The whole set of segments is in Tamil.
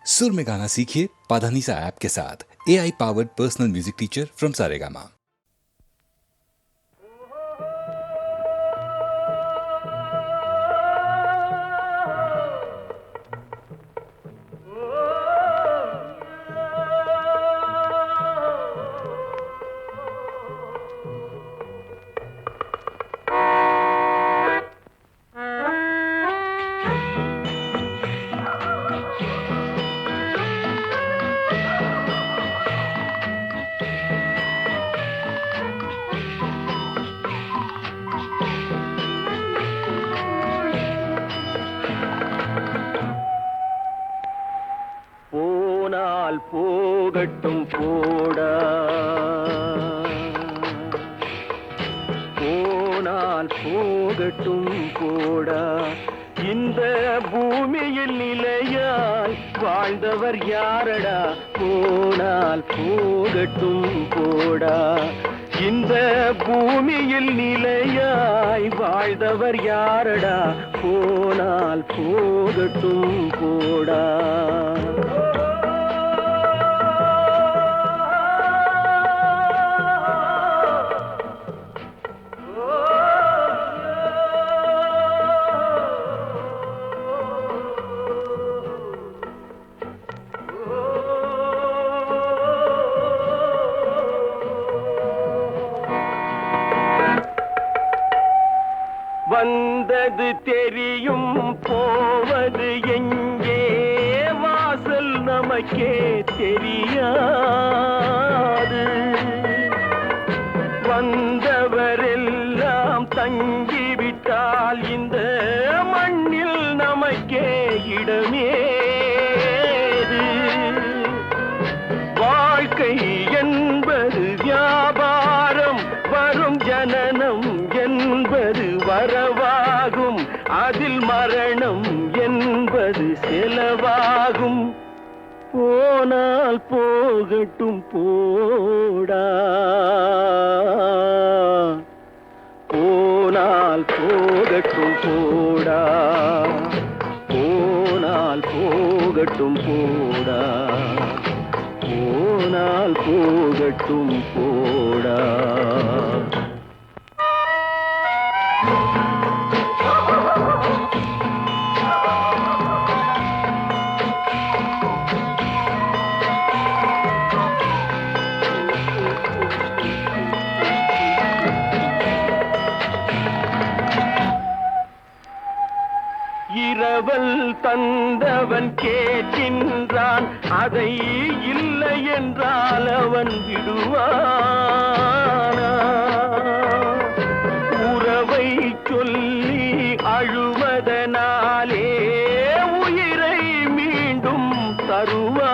सुर में गाना सीखिए पाधानीसा ऐप के साथ। AI powered personal music teacher from Saregama. போகட்டும் போடா போனால் போகட்டும் போடா இந்த பூமியில் நிலையாய் வாழ்ந்தவர் யாரடா போனால் போகட்டும் போடா இந்த பூமியில் நிலையாய் வாழ்ந்தவர் யாரடா போனால் போகட்டும் போடா வந்தது தெரியும் போவது எங்கே வாசல் நமக்கே தெரியாது வந்தவரெல்லாம் தங்கிவிட்டால் இந்த மண்ணில் நமக்கே இடமேது வாழ்க்கை என்பது வியாபாரம் வரும் ஜனனம் என்பது வரவாகும் அதில் மரணம் என்பது செலவாகும் போனால் போகட்டும் போடா போனால் போகட்டும் போடா போனால் போகட்டும் போடா போனால் போகட்டும் போடா இரவல் தந்தவன் கேட்கின்றான் அதை இல்லை என்றால் அவன் விடுவானா உறவை சொல்லி அழுவதனாலே உயிரை மீண்டும் தருவானா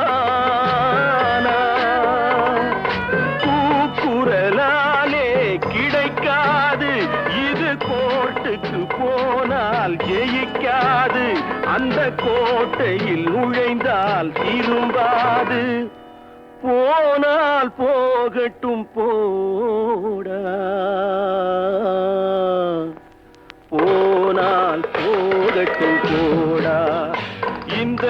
கூக்குரலாலே கிடைக்காது இது கோர்ட்டுக்கு போனால் ஜெயிக்காது அந்த கோட்டையில் நுழைந்தால் திரும்பாது போனால் போகட்டும் போடா போனால் போகட்டும் போடா இந்த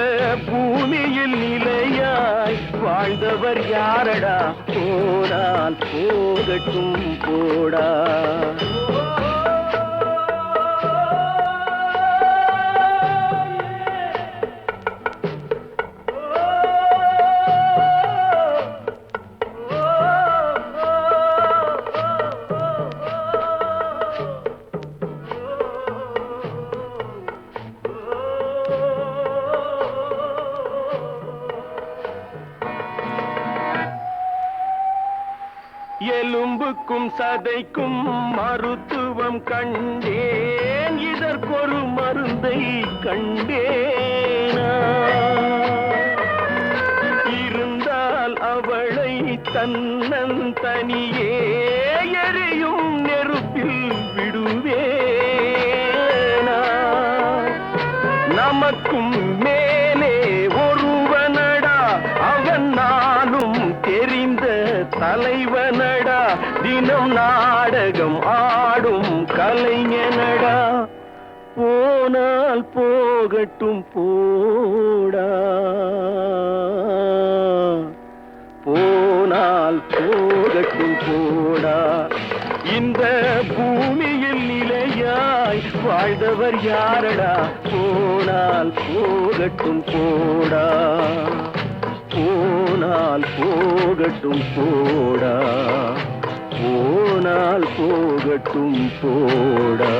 பூமியில் நிலையாய் வாழ்ந்தவர் யாரடா போனால் போகட்டும் போடா எலும்புக்கும் சதைக்கும் மருத்துவம் கண்டேன் இதற்கொரு மருந்தை கண்டேனா இருந்தால் அவளை தன்னந்தனியே எரியும் நெருப்பில் விடுவேனா நமக்கும் மேலே ஒருவனடா அவன் நானும் தெரிந்த தலைவனடா தினம் நாடகம் ஆடும் கலைஞனடா போனால் போகட்டும் போடா போனால் போகட்டும் போடா. இந்த பூமியில் நிலையாய் வாழ்ந்தவர் யாரடா? போனால் போகட்டும் போடா, போனால் போகட்டும் போடா, போனால் போகட்டும் போடா.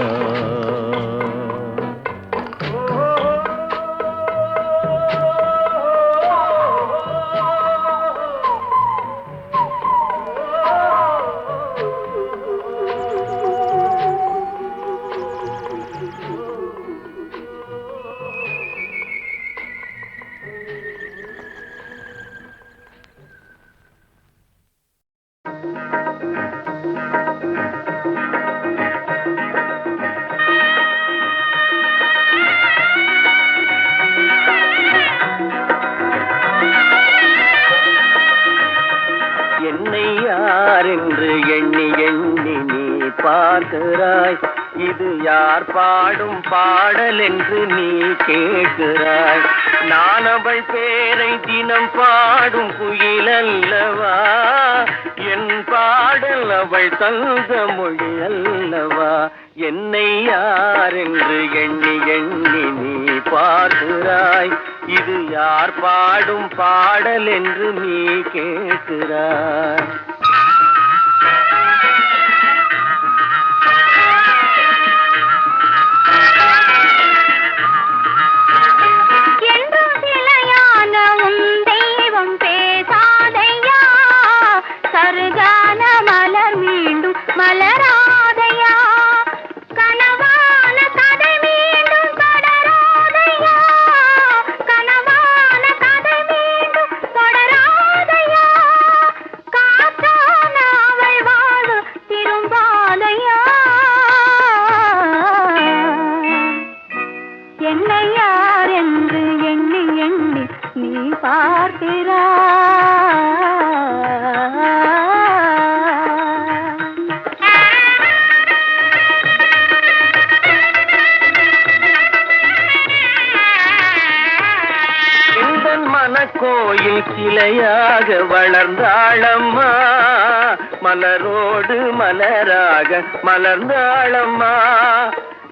என்னை யார் என்று எண்ணி எண்ணி நீ பார்க்கிறாய். இது யார் பாடும் பாடல் என்று நீ கேட்கிறாய். நான் அவள் பேரை தினம் பாடும் குயில் அல்லவா? என் பாடல் அவள் தந்த மொழி அல்லவா? என்னை யார் என்று எண்ணி எண்ணி நீ பார்க்கிறாய். இது யார் பாடும் பாடல் என்று நீ கேட்கிறாய். கோயில் சிலையாக வளர்ந்தாளம்மா, மலரோடு மலராக மலர்ந்தாளம்மா.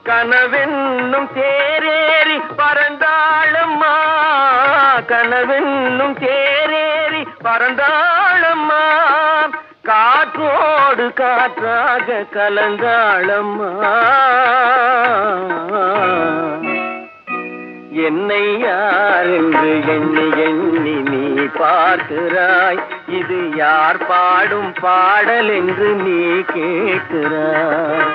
கனவென்னும் தேரேறி பறந்தாளம்மா, கனவென்னும் தேரேறி பறந்தாளம்மா. காற்றோடு காற்றாக கலந்தாளம்மா. என்னை யார் என்று எண்ணி எண்ணி நீ பார்க்கிறாய். இது யார் பாடும் பாடல் என்று நீ கேட்கிறாய்.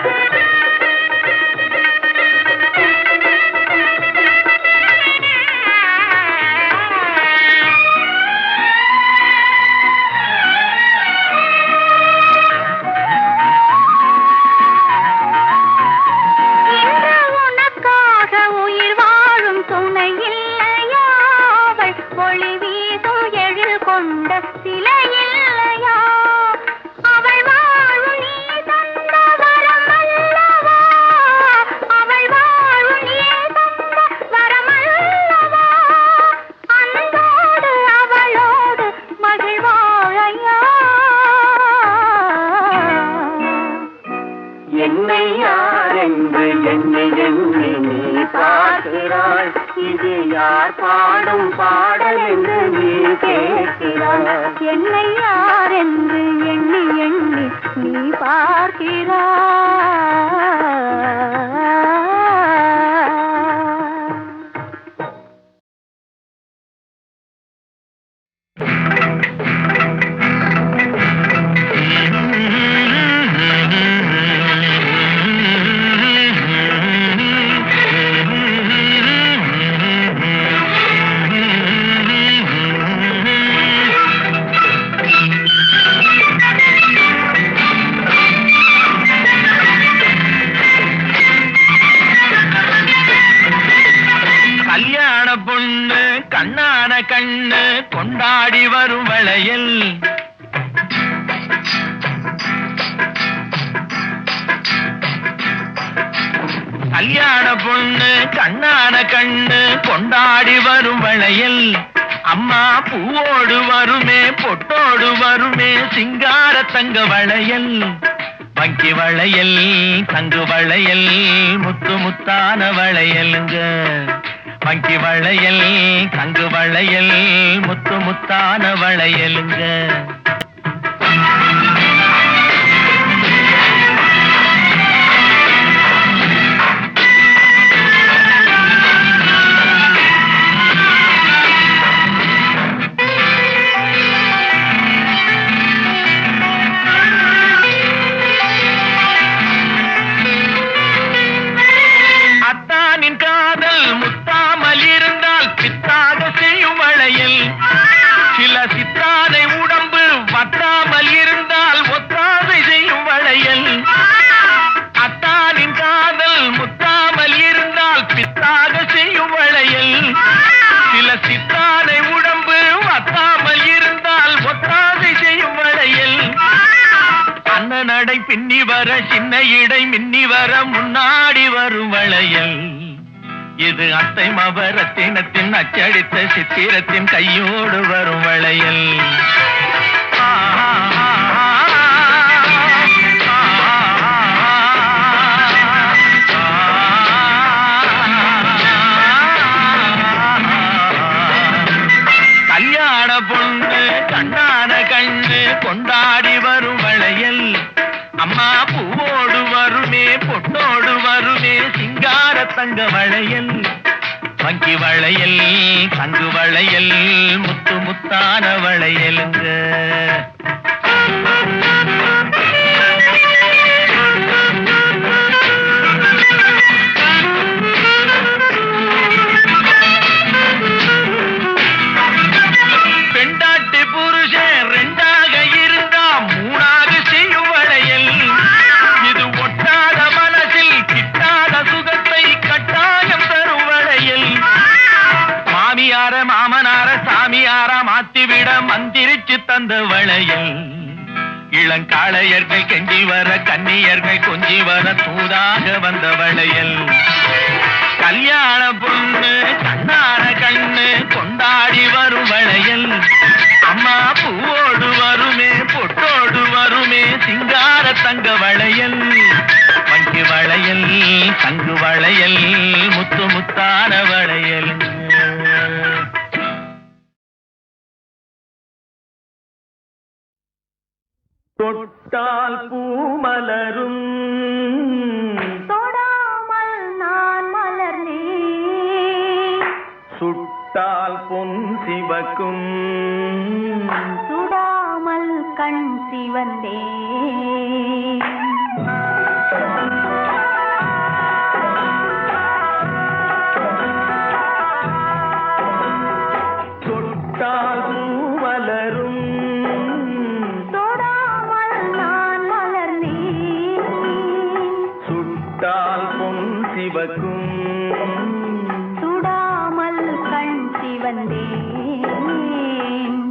என்னை யார் என்று எண்ணி எண்ணி நீ பார்க்கிறாய். இது யார் பாடும் பாடல் என்று நீ கேட்கிறாய். என்னை யார் என்று எண்ணி எண்ணி நீ பார்க்கிறாய். பொண்ணு கண்ணான கண்ணு கொண்டாடி வரும் வளையல், கல்யாண பொண்ணு கண்ணான கண்ணு கொண்டாடி வரும் வளையல். அம்மா அம்மா பூவோடு வருமே பொட்டோடு வருமே சிங்கார தங்க வளையல் வங்கி வளையல் தங்கு வளையல் முத்து முத்தான வளையலுங்க வங்கி வளையல் தங்கு வளையல் முத்து முத்தான வளையலுங்க சில சித்தாதை உடம்பு வட்டாமல் இருந்தால் ஒத்தாதை செய்யும் வளையல் அத்தானின் காதல் முத்தாமல் இருந்தால் பித்தாக செய்யும் வளையல் சில சித்தாதை உடம்பு வட்டாமல் இருந்தால் ஒத்தாதை செய்யும் வளையல் அண்ண நடை பின்னி வர சின்ன இடை மின்னி வர முன்னாடி வரும் வளையல் இது அத்தை மபரத்தினத்தின் அச்சடித்த சித்திரத்தின் கையோடு வரும் வளையல் கல்யாண பொண்ணு கண்ணான கண்ணு கொண்டாடி வரும் வளையல் அம்மா பூவோடு வருமே பொட்டோடு வருமே சிங்கார தங்க வளையல் வங்கி வளையல் தங்கு வளையல் முத்து முத்தான வளையலுங்க பெண்டாட்டி புருஷன் ரெண்டாக இருந்தா மூணாக செய்யும் வளையல் இது ஒட்டாத மனசில் கிட்டாத சுகத்தை கட்டாயம் தரும் வளையல் மாமியார மாமனார சாமியார மாத்திவிட மந்திரிச்சு தந்த வளையல் இளங்காளையர்கள் கெஞ்சி வர கன்னியர்கள் கொஞ்சி வர தூதாக வந்த வளையல் கல்யாண பொண்ணு கண்ணான கண்ணு கொண்டாடி வரும் வளையல் அம்மா பூவோடு வருமே பொட்டோடு வருமே சிங்கார தங்க வளையல் வங்கி வளையல் தங்கு வளையல் முத்து முத்தான வளையல் தொட்டால் பூமலரும் தொடாமல் நான் மலர்ந்தேன் சுட்டால் பொன் சிவக்கும் சுடாமல் கண் சிவந்தேன் தொட்டால் பூமலரும் தொடாமல் நான் மலர்ந்தேன் சுட்டால் பொன் சிவக்கும் சுடாமல் கண் சிவந்தேன்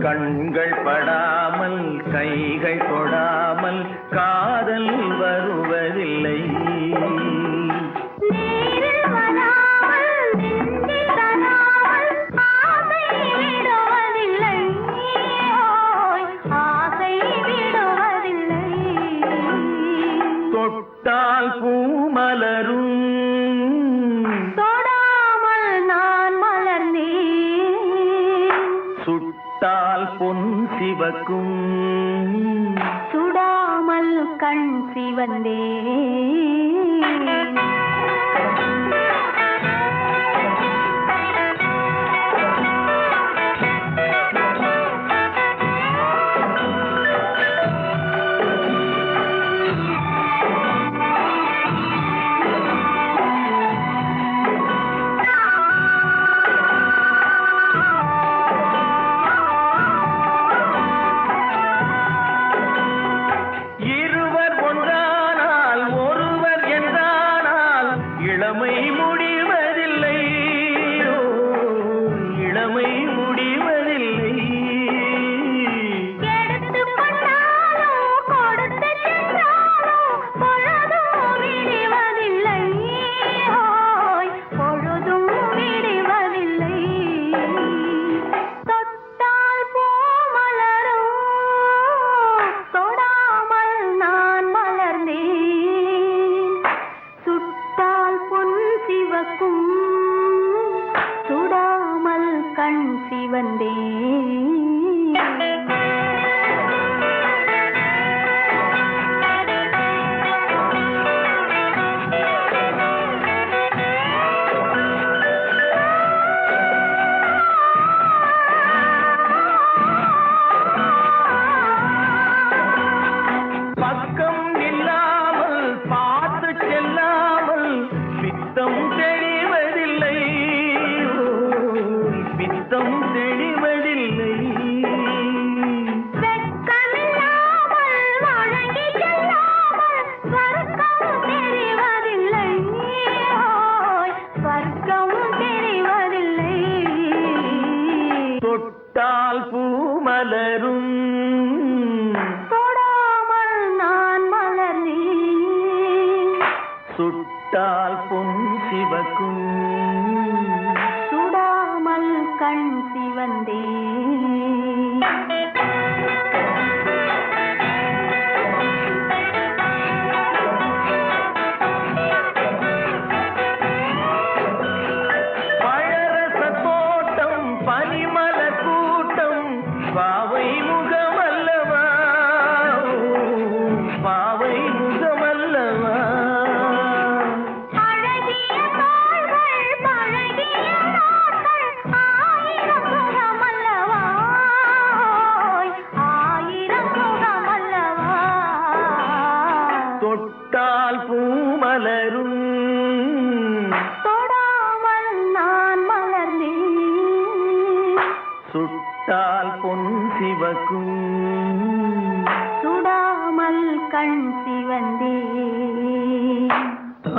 கண்கள் படாமல் கைகள் தொடாமல் காதல் வருவதில்லை நீரில் வராமல் நெஞ்சில் தராமல் ஆசை விடுவதில்லை ஓய் ஆசை விடுவதில்லை தொட்டால் பூமலரும் தொடாமல் நான் மலர்ந்தேன் சுட்டால் பொன் சிவக்கும் சுடாமல் கண் சிவந்தேன் இருவர் ஒன்றானால் ஒருவர் என்றால் வந்தேன். பக்கம் இல்லாமல் பார்த்து செல்லாமல் பித்தம் தெளிவதில்லை, பித்தம் தெளிவதில்லை. வெட்கமில்லாமல் வழங்கி செல்லாமல் ஸ்வர்க்கம் தெரிவதில்லை, ஸ்வர்க்கம் தெரிவதில்லை. தொட்டால் பூ மலரும், தொடாமல் நான் மலர்ந்தேன். சுட்டால் பொன் சிவக்கும், சுடாமல் கண் சிவந்தேன். பழரச தோட்டம் பனிமல கூட்டம் பாவை முகமல்லவா, பாவை முகமல்லவா. அழகிய தாள்கள் பழகிய நாட்கள் ஆயிரம் சுகமல்லவா, ஆயிரம் சுகமல்லவா. தொட்டால் பூ மலரும், தொடாமல் நான் மலர்ந்தேன். சுட்டால் பொன் சிவக்கும், சுடாமல் கண் சிவந்தேன். ஆ.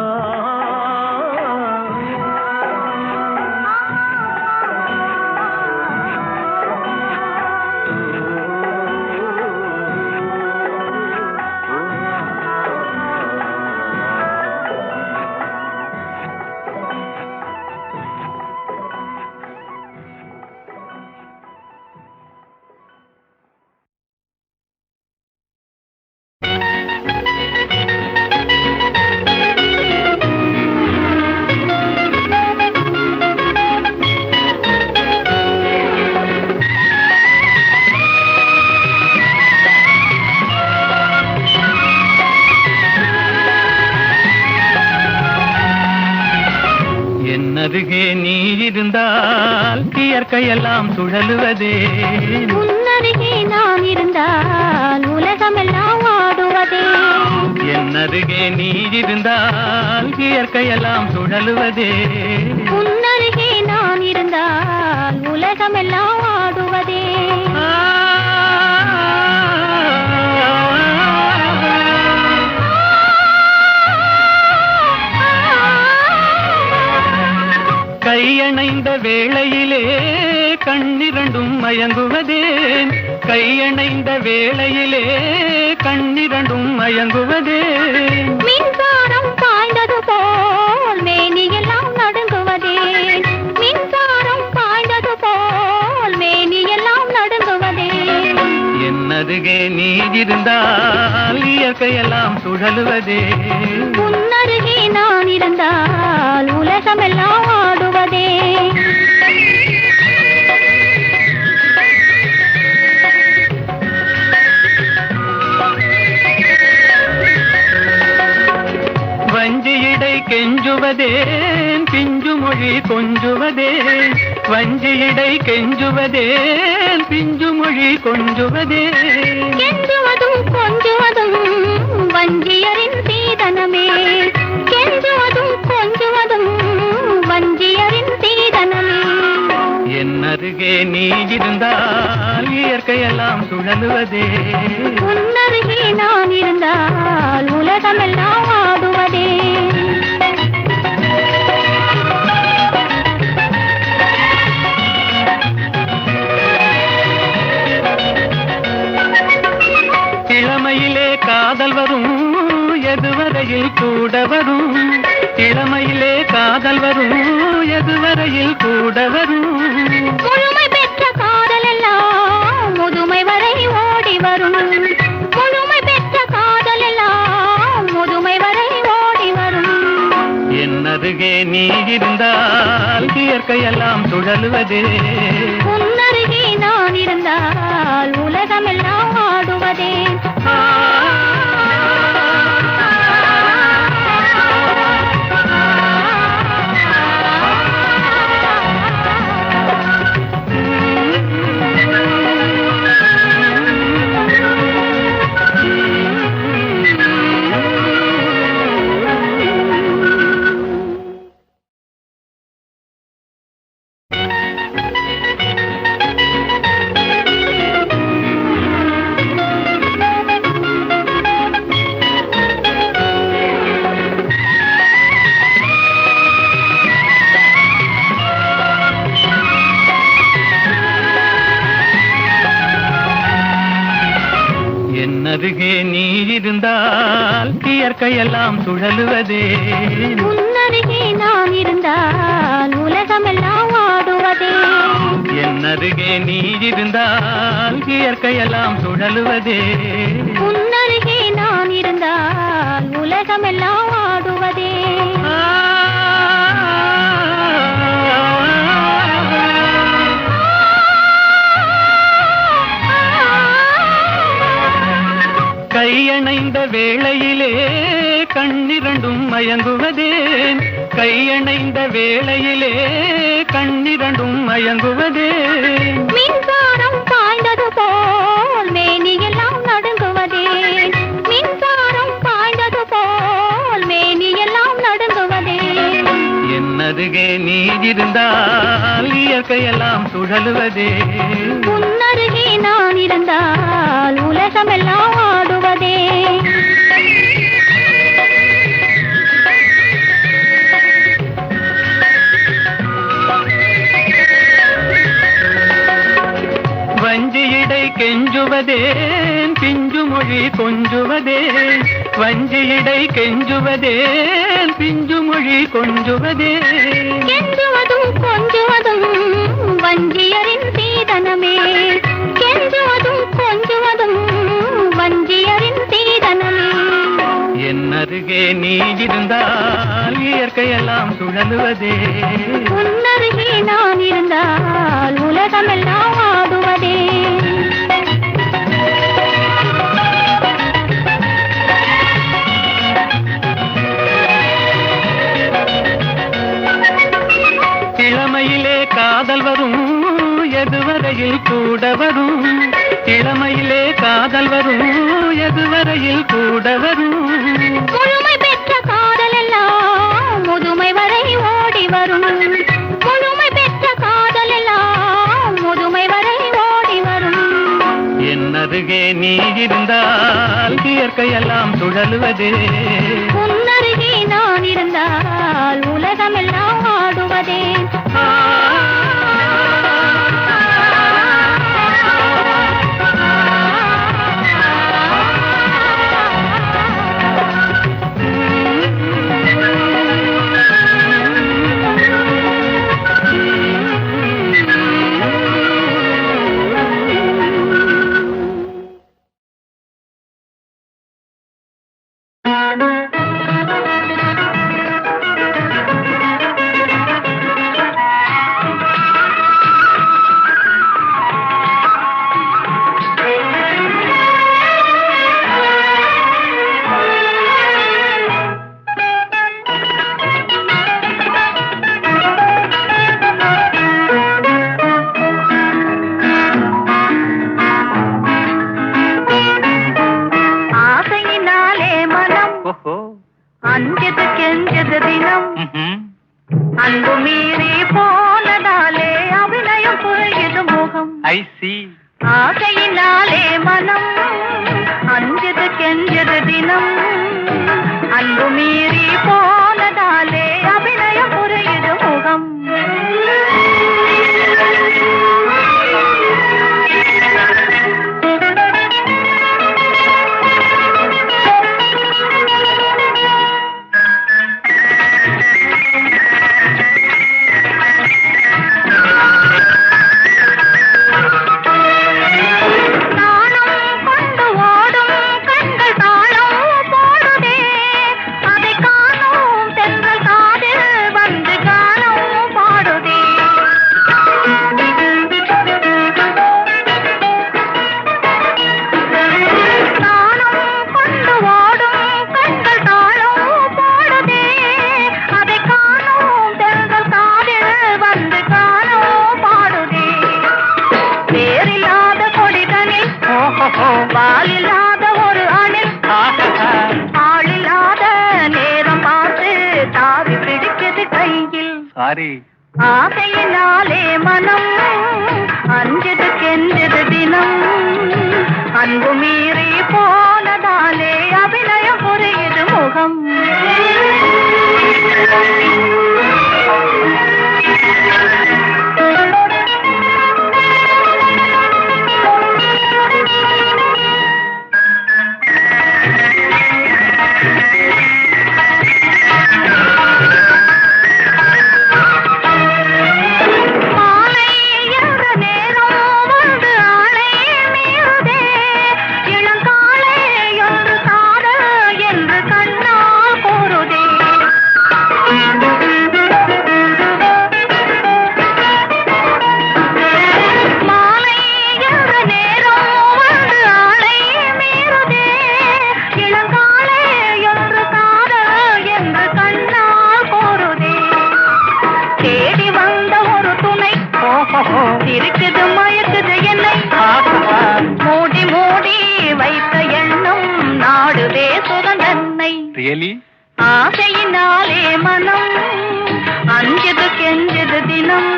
என்னருகே நீ இருந்தால் இயற்கையெல்லாம் சுழலுவதே, உன்னருகே நான் இருந்தால் உலகமெல்லாம் ஆடுவதே. என்னருகே நீ இருந்தால் இயற்கையெல்லாம் சுழலுவதே. உன்னருகே நான் இருந்தால் உலகமெல்லாம் ஆடுவதே. கையணைந்த வேளையிலே கண்ணிரண்டும் மயங்குவதேன், கையணைந்த வேளையிலே கண்ணிரண்டும் மயங்குவதேன். மின்சாரம் பாய்ந்தது போல் மேனியெல்லாம் நடுங்குவதே, மின்சாரம் பாய்ந்தது போல் மேனியெல்லாம் நடுங்குவதே. என்னருகே நீ இருந்தால் இயற்கையெல்லாம் சுழலுவதே. உன்னருகே நான் இருந்தால் உலகமெல்லாம் ஆடுவதே. வஞ்சியிடை கெஞ்சுவதேன் பிஞ்சு மொழி கொஞ்சுவதேன், வஞ்சியிடை கெஞ்சுவதேன் பிஞ்சு மொழி கொஞ்சுவதேன். கெஞ்சுவதும் கொஞ்சுவதும் வஞ்சியரின் சீதனமே, கெஞ்சுவதும் கொஞ்சுவதும் வஞ்சியரின் சீதனமே. என்னருகே நீ இருந்தால் இயற்கையெல்லாம் சுழலுவதே. உன்னருகே நான் இருந்தால் உலகமெல்லாம் ஆடுவதே. இளமையிலே காதல் வரும் எதுவரையில் கூட வரும், இளமையிலே காதல் வரும் எதுவரையில் கூட வரும். முழுமை பெற்ற காதல் எல்லாம் முதுமை வரை ஓடி வரும், முழுமை பெற்ற காதல் எல்லாம் முதுமை வரை ஓடி வரும். என்னருகே நீ இருந்தால் இயற்கையெல்லாம் சுழலுவதே. உன்னருகே அருகே நீ இருந்தால் இயற்கையெல்லாம் சுழலுவதே. உன்னருகே நான் இருந்தால் உலகமெல்லாம் ஆடுவதே. என் அருகே நீ இருந்தால் இயற்கையெல்லாம் சுழலுவதே. உன்னருகே நான் இருந்தால் உலகமெல்லாம் ஆடுவதே. கையணைந்த வேளையிலே கண்ணிரண்டும் மயங்குவதேன். கையணைந்த வேளையிலே கண்ணிரண்டும் மயங்குவதேன். மின்சாரம் பாய்ந்தது போல் மேனியெல்லாம் நடுங்குவதேன். மின்சாரம் பாய்ந்தது போல் மேனியெல்லாம் நடுங்குவதேன். என் அருகே நீ இருந்தால் இயற்கையெல்லாம் சுழலுவதே. உன்னருகே நான் இருந்தால் உலகமெல்லாம் ஆடுவதே. வஞ்சியிடை கெஞ்சுவதேன் பிஞ்சு மொழி கொஞ்சுவதேன். வஞ்சியிடை கெஞ்சுவதேன் பிஞ்சு மொழி கொஞ்சுவதேன். கெஞ்சுவதும் கொஞ்சுவதும் வஞ்சியரின் சீதனமே. கெஞ்சுவதும் கொஞ்சுவதும் வஞ்சியரின் சீதனமே. என் அருகே நீ இருந்தால் இயற்கையெல்லாம் சுழலுவதே. உன்னருகே நான் இருந்தால் உலகமெல்லாம் ஆடுவதே. இளமையிலே காதல் வரும் எதுவரையில் கூட வரும். இளமையிலே காதல் வரும் எதுவரையில் கூட வரும். முழுமை பெற்ற காதல் எல்லாம் முதுமை வரை ஓடி வரும். முழுமை பெற்ற காதல் எல்லாம் முதுமை வரை ஓடி வரும். என் அருகே நீ இருந்தால் இயற்கையெல்லாம் சுழலுவதே. உன்னருகே நான் இருந்தால் உலகமெல்லாம் ஆடுவதே. அஞ்சது கெஞ்சது தினம் அன்பு மீறி போனதாலே அபிநயம் புரியுது முகம். ஆசையினாலே மனம் அஞ்சது கெஞ்சது தினம் அன்பு மீறி போனதாலே அபிநயம் புரியுது முகம். வாலில்லாத ஒரு அணில் ஆளில்லாத நேரம் பார்த்து தாவி பிடிக்குது கையில். ஆசையினாலே மனம் அஞ்சது கெஞ்சது தினம் அன்பு மீறி போனதாலே அபிநயம் புரியுது முகம். ஆசையினாலே மனம் அஞ்சது கெஞ்சது தினம்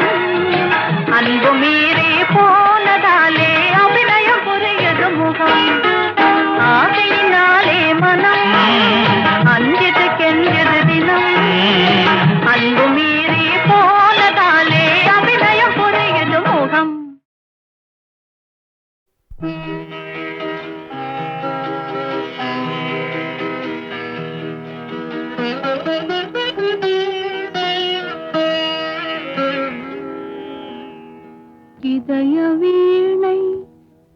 அன்பு மீறி போனதாலே அபிநயம் புரியது முகம் ஆசையினாலே மனம் அஞ்சது கெஞ்சது தினம் அன்பு மீறி போனதாலே அபிநயம் புரியது முகம் இதய வீணை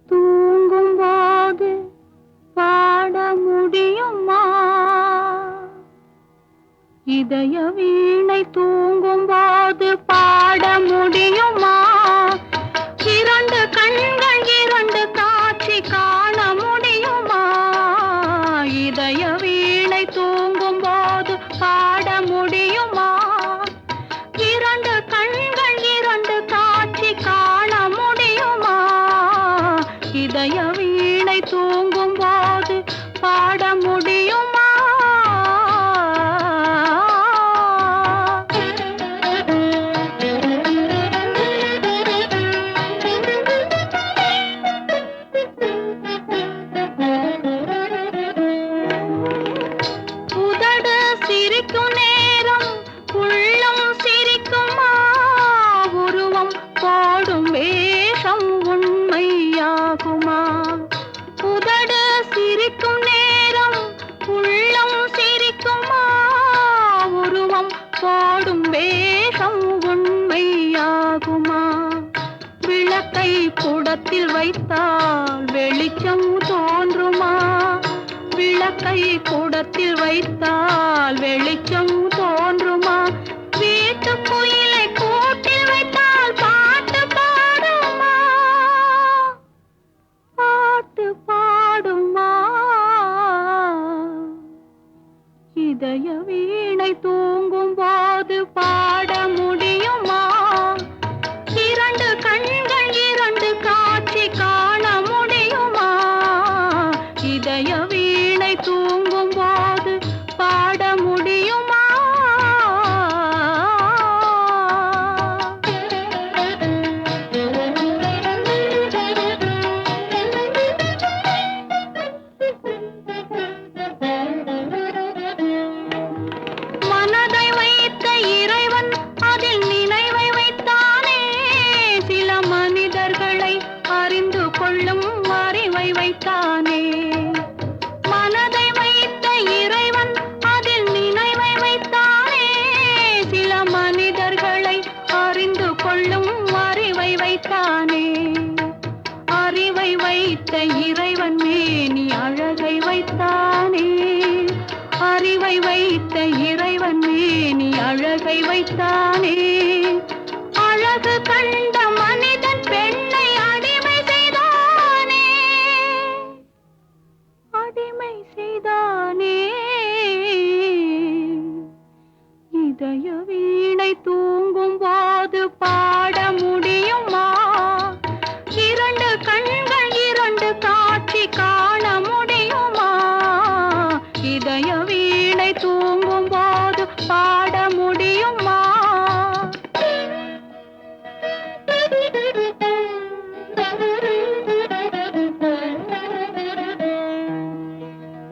தூங்கும் போது பாட முடியுமா இதய வீணை தூங்கும் போது பாட முடியுமா இரண்டு கண்கள் இரண்டு காட்சி காண முடியுமா இதய வீணை தூங்கும் போது பாட முடியுமா இரண்டு கண்கள் இரண்டு காட்சி காண முடியுமா இதய வீணை தூங்கும் போது பாட முடியுமா உதடு சிரிக்கும் நேரம் உள்ளம் சிரிக்குமா உருவம் போடும் வேஷம் உண்மையாகுமா உதடு சிரிக்கும் நேரம் உள்ளம் சிரிக்குமா உருவம் போடும் வேஷம் உண்மையாகுமா விளக்கை குடத்தில் வைத்தால் வெளிச்சம் தோன்றுமா விளக்கை குடத்தில் வைத்தால் வெளிச்சம் தோன்றுமா வீட்டு குயிலை கூட்டில் வைத்தால் பாட்டு பாடுமா பாட்டு பாடுமா இதய வீணை தூங்கும் போது பாட முடியுமா இரண்டு கண்கள் இரண்டு காட்சி காண முடியுமா இதய வீணை தூங்கும் போது பாட முடியுமா மனதை வைத்த இறைவன் அதில் நினைவை வைத்தானே சில மனிதர்களை அறிந்து கொள்ளும் அறிவை வைத்தானே மனதை வைத்த இறைவன் அதில் நினைவை வைத்தானே சில மனிதர்களை அறிந்து கொள்ளும் அறிவை வைத்தானே அறிவை வைத்த இறைவன் மேனி அழகை வைத்தானே அறிவை வைத்த இறைவன் மேனி அழகை வைத்தானே அழகு கண்ட மனிதன் பெண்ணை அடிமை செய்தானே அடிமை செய்தானே இதய வீணை தூங்கும் போது பாட முடியுமா இரண்டு கண்கள் இரண்டு காட்சி காண முடியுமா இதய வீணை தூங்கும் போது பாட முடியுமா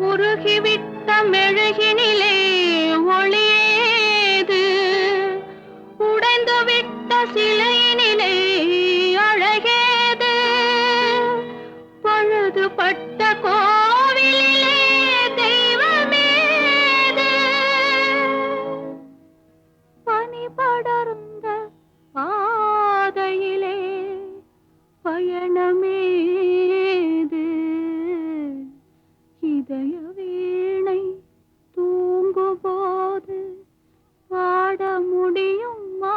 உருகிவிட்ட மெழுகினிலே ஒளியேது உடைந்து விட்ட சிலையினிலே அழகேது பழுதுபட்ட கோவிலிலே தெய்வமேது பனி படர்ந்த பாதையிலே பயணமேது இதய வீணை தூங்கும் போது பாட முடியுமா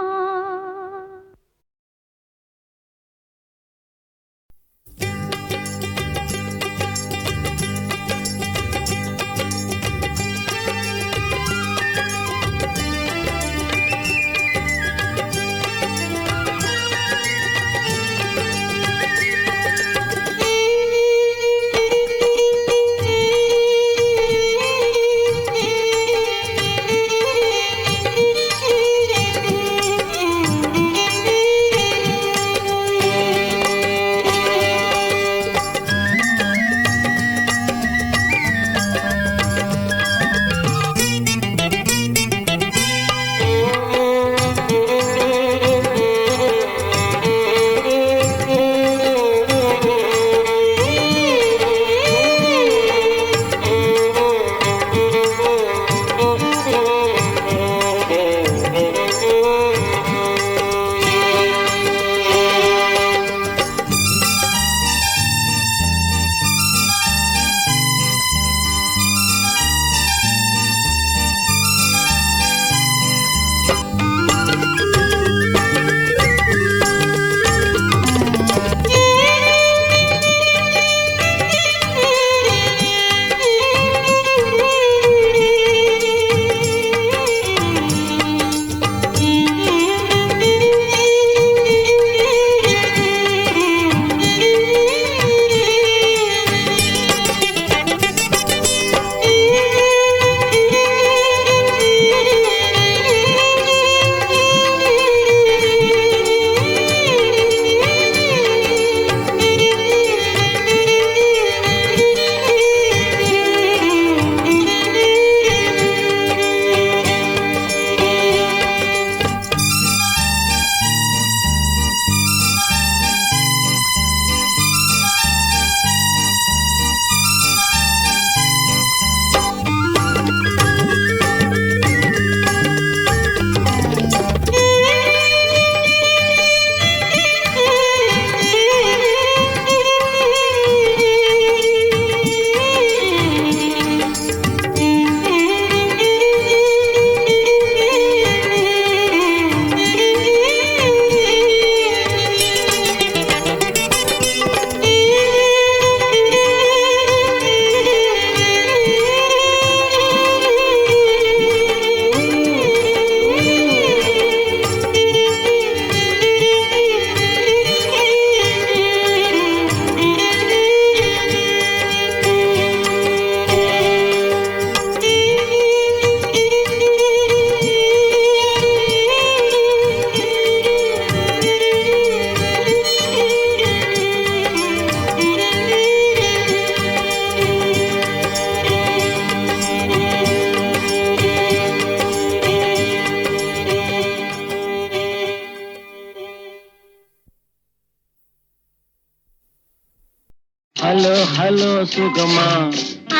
ஹலோ ஹலோ சுகமா,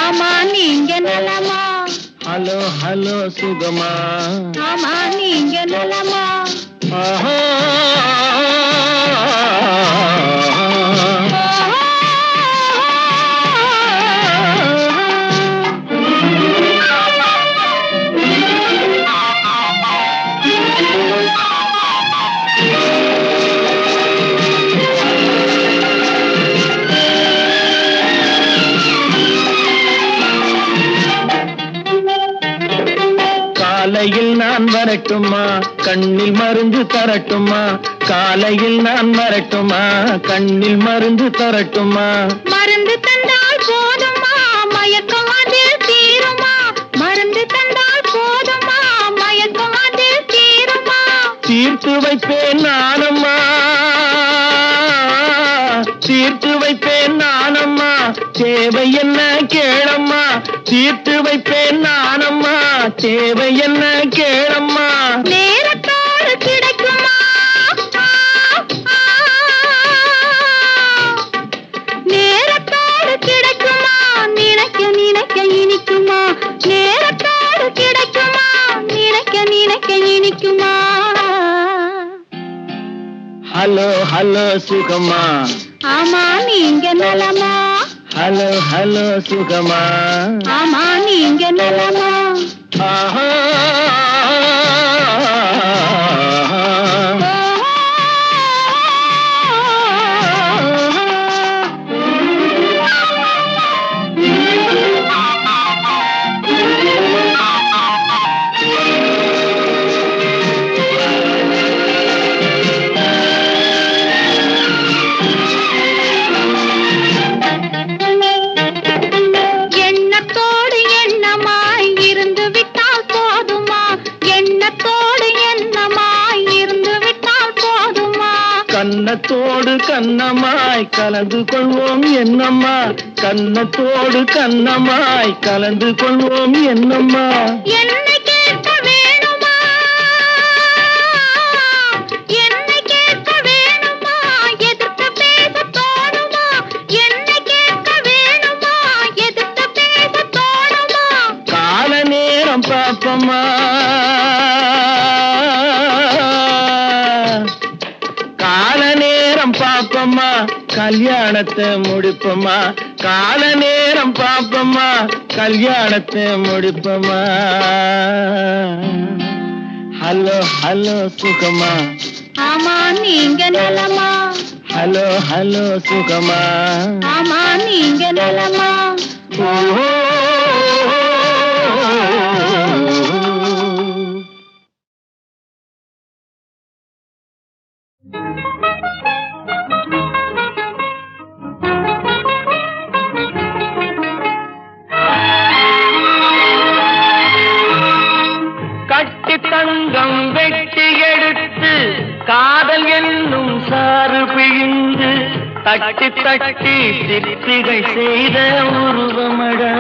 ஆமா நீங்க நலமா? ஹலோ ஹலோ சுகமா, ஆமா நீங்க நலமா? ஆஹா. காலையில் நான் வரட்டுமா, கண்ணில் மருந்து தரட்டுமா? காலையில் நான் வரட்டுமா, கண்ணில் மருந்து தரட்டுமா? மருந்து தந்தால் போதுமா, மயக்கம் அதில் தீருமா? மருந்து தந்தால் போதுமா, மயக்கம் அதில் தீருமா? தீர்த்து வைப்பேன் நானம்மா, தீர்த்து வைப்பேன் நானம்மா, தேவை என்ன கேளம்மா? தீர்த்து வைப்பேன் நானம்மா, தேவை என்ன கேளம்மா? நேரத்தோடு கிடைக்குமா? நேரத்தோடு கிடைக்குமா? நினைக்க நினைக்க இனிக்குமா? நேரத்தோடு கிடைக்குமா? நினைக்க நினைக்க இனிக்குமா? ஹலோ ஹலோ சுகமா, ஆமா நீங்க நலமா? ஹலோ ஹலோ சுகமா, ஆமா நீங்க நலமா? ஆஹா. எண்ணத்தோடு எண்ணமாய் இருந்து விட்டால் போதுமா? எண்ணத்தோடு எண்ணமாய் இருந்து விட்டால் போதுமா? கன்னத்தோடு கன்னமாய் கலந்து கொள்வோம் என்னம்மா, கன்னத்தோடு கன்னமாய் கலந்து கொள்வோம் என்னம்மா? என்னை கேட்க வேணுமா? என்னை கேட்க வேணுமா? எதிர்த்து பேச தோணுமா? என்னை கேட்க வேணுமா? எதிர்த்து பேச தோணுமா? கால நேரம் பாப்பம்மா, கால நேரம் பாப்பம்மா, கல்யாணத்தை முடிப்பம்மா. கால நேரம் பாப்பம்மா, கல்யாணத்தை முடிப்பம்மா. ஹலோ ஹலோ சுகமா, ஆமா நீங்க நலமா? ஹலோ ஹலோ சுகமா, ஆமா நீங்க நலமா? ஓ. கட்டி தங்கம் வெட்டி எடுத்து காதல் என்னும் சாறு பிழிந்து தட்டி தட்டி சிற்பிகள் செய்த உருவமடா,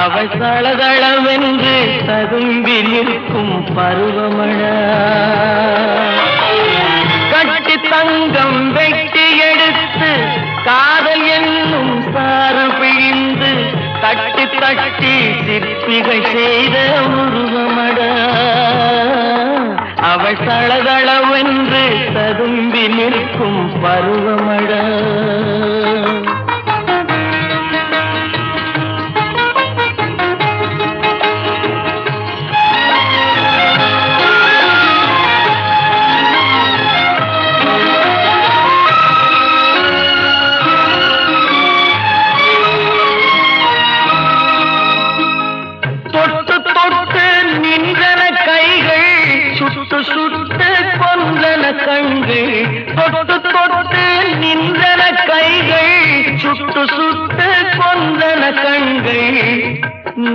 அவள் தளதளவென்று ததும்பி நிற்கும் பருவமடா. கட்டி தங்கம் வெட்டி எடுத்து காதல் என்னும் சாறு பிழிந்து தட்டி தட்டி சிற்பிகள் செய்த உருவமடா, அவள் தளதளவென்று ததும்பி நிற்கும் பருவமடா. தொட்டு தொட்டு நின்றன கைகள், சுட்டு சுட்டு கொன்றன கண்கள். தொட்டு தொட்டு நின்றன கைகள், சுட்டு சுட்டு கொன்றன கண்கள்.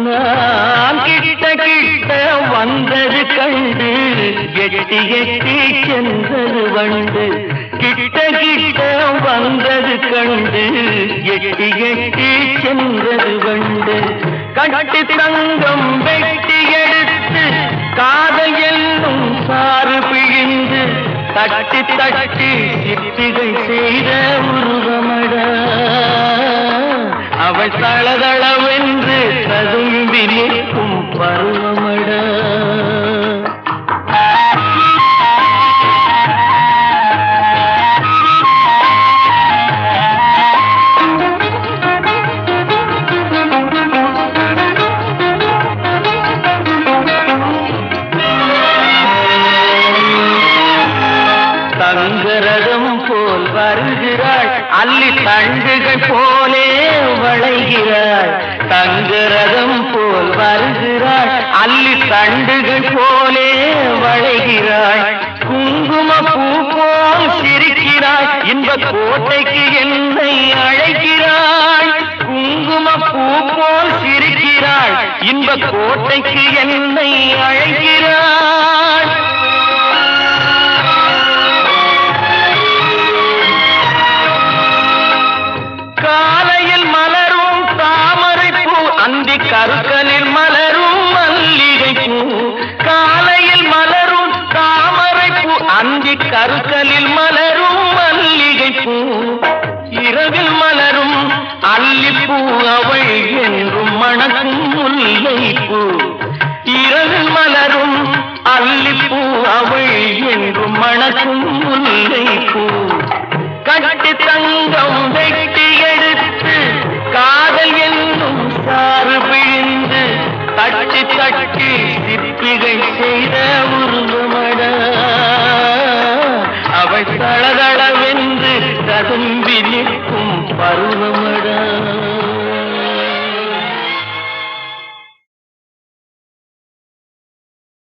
நான் கிட்ட கிட்ட வந்தது கண்டு எட்டி எட்டி சென்றது வண்டு. கிட்ட கிட்ட வந்தது கண்டு எட்டி எட்டி சென்றது வண்டு. கட்டி தங்கம் வெட்டி எடுத்து காதல் என்னும் சாறு பிழிந்து தட்டி தட்டி சிற்பிகள் செய்த உருவமடா, அவள் தளதளவென்று ததும்பி நிற்கும் பருவமட. தங்கரதம் போல் வருகிறாள், அல்லி தண்டுகள் போலே வளைகிறாள். தங்கரதம் போல் வருகிறாள், அல்லி தண்டுகள் போலே வளைகிறாள். குங்கும பூ போல் சிரிக்கிறாள், இன்ப கோட்டைக்கு என்னை அழைக்கிறாள். குங்கும பூ போல் சிரிக்கிறாள், இன்ப கோட்டைக்கு என்னை அழைக்கிறாள். காலையில் மலரும் தாமரை பூ, அந்தி கருக்கலில் மலரும் மல்லிகை பூ. காலையில் மலரும் தாமரை பூ, அந்தி கருக்கலில் மலரும் மல்லிகை பூ. இரவில் மலரும் அல்லிப்பூ, அவள் என்றும் மணக்கும் முல்லை பூ. இரவில் மலரும் அல்லிப்பூ, அவள் என்றும் மணக்கும் முல்லை பூ. கட்டி தங்கம் வெட்டி எடுத்து காதல் என்னும் சாறு பிழிந்து தட்டி தட்டி சிற்பிகள் செய்த உருவமட. அவள் தளதளவென்று ததும்பி நிற்கும் பருவம்.